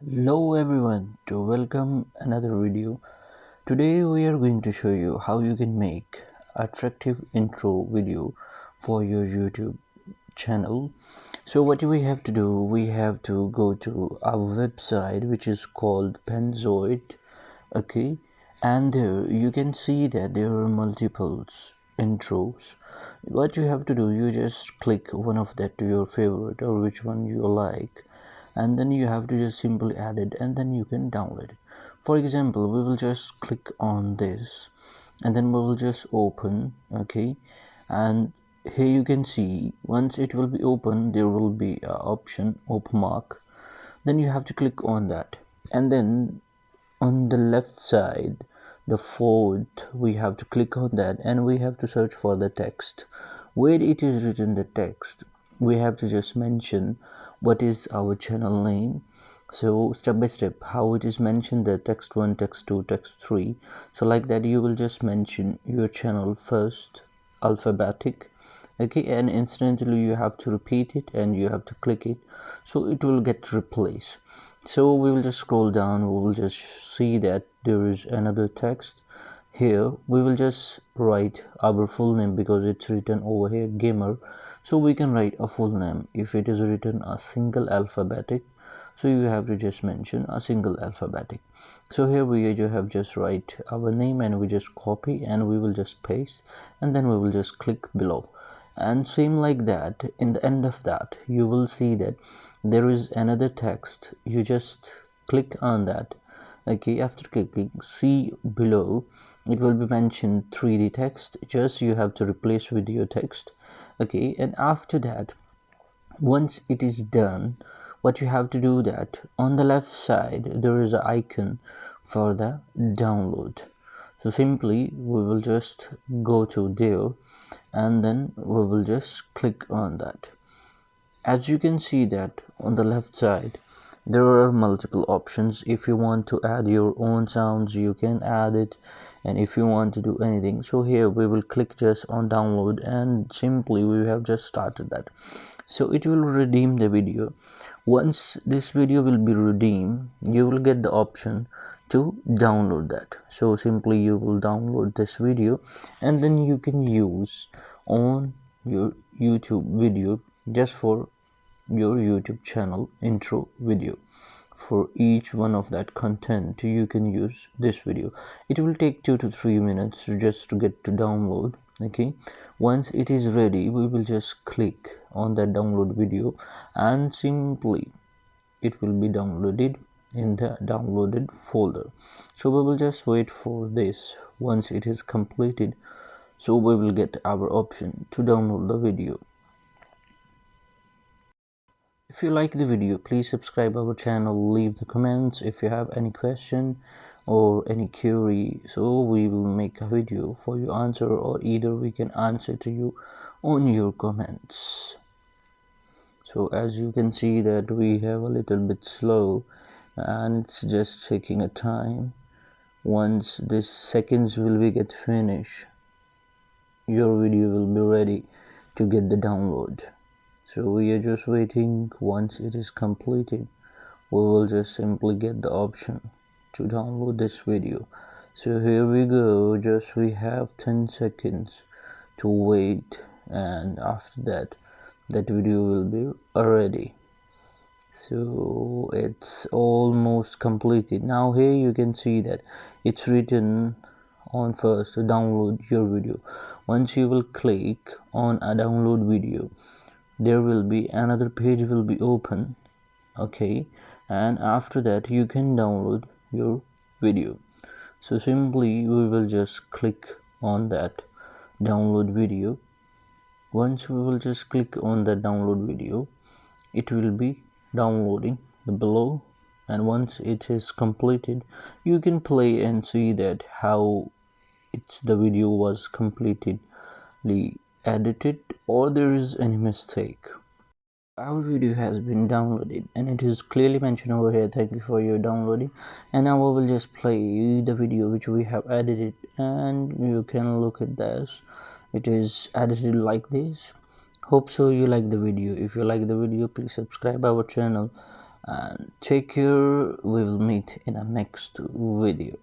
Hello everyone, to welcome another video. Today we are going to show you how you can make attractive intro video for your YouTube channel. So what we have to do, we have to go to our website which is called Penzoid. Okay, and there you can see that there are multiples intros. What you have to do, you just click one of that to your favorite or which one you like, and then you have to just simply add it and then you can download it. For example, we will just click on this and then we will just open. Okay, and here you can see once it will be open there will be a option open mark, then you have to click on that, and then on the left side the font, we have to click on that and we have to search for the text. Where it is written the text, we have to just mention what is our channel name. So step by step how it is mentioned, the text 1, text 2, text 3. So like that you will just mention your channel first alphabetic. Okay, and instantly you have to repeat it and you have to click it, so it will get replaced. So we will just scroll down, we will just see that there is another text. Here we will just write our full name because it's written over here gamer, so we can write a full name. If it is written a single alphabetic, so you have to just mention a single alphabetic. So here we you have just write our name and we just copy and we will just paste, and then we will just click below. And same like that, in the end of that you will see that there is another text. You just click on that. Okay, after clicking, see below it will be mentioned 3D text, just you have to replace with your text. Okay, and after that, once it is done, what you have to do, that on the left side there is an icon for the download. So simply we will just go to there and then we will just click on that. As you can see that on the left side there are multiple options. If you want to add your own sounds you can add it, and if you want to do anything, so here we will click just on download and simply we have just started that. So it will redeem the video. Once this video will be redeemed, you will get the option to download that. So simply you will download this video and then you can use on your YouTube video just for your YouTube channel intro video. For each one of that content you can use this video. It will take 2 to 3 minutes just to get to download. Okay, once it is ready we will just click on that download video and simply it will be downloaded in the downloaded folder. So we will just wait for this. Once it is completed, so we will get our option to download the video. If you like the video, please subscribe our channel, leave the comments if you have any question or any query, so we will make a video for you answer, or either we can answer to you on your comments. So as you can see that we have a little bit slow and it's just taking a time. Once this seconds will be get finished, your video will be ready to get the download. So we are just waiting. Once it is completed, we will just simply get the option to download this video. So here we go, just we have 10 seconds to wait, and after that video will be ready. So it's almost completed. Now here you can see that it's written on first to download your video. Once you will click on a download video, there will be another page will be open. Okay, and after that you can download your video. So simply we will just click on that download video. Once we will just click on the download video, it will be downloading the below, and once it is completed you can play and see that how it's the video was completely edited or there is any mistake. Our video has been downloaded and it is clearly mentioned over here, thank you for your downloading. And now I will just play the video which we have edited, and you can look at this. It is edited like this. Hope so you like the video. If you like the video, please subscribe our channel, and take care. We will meet in a next video.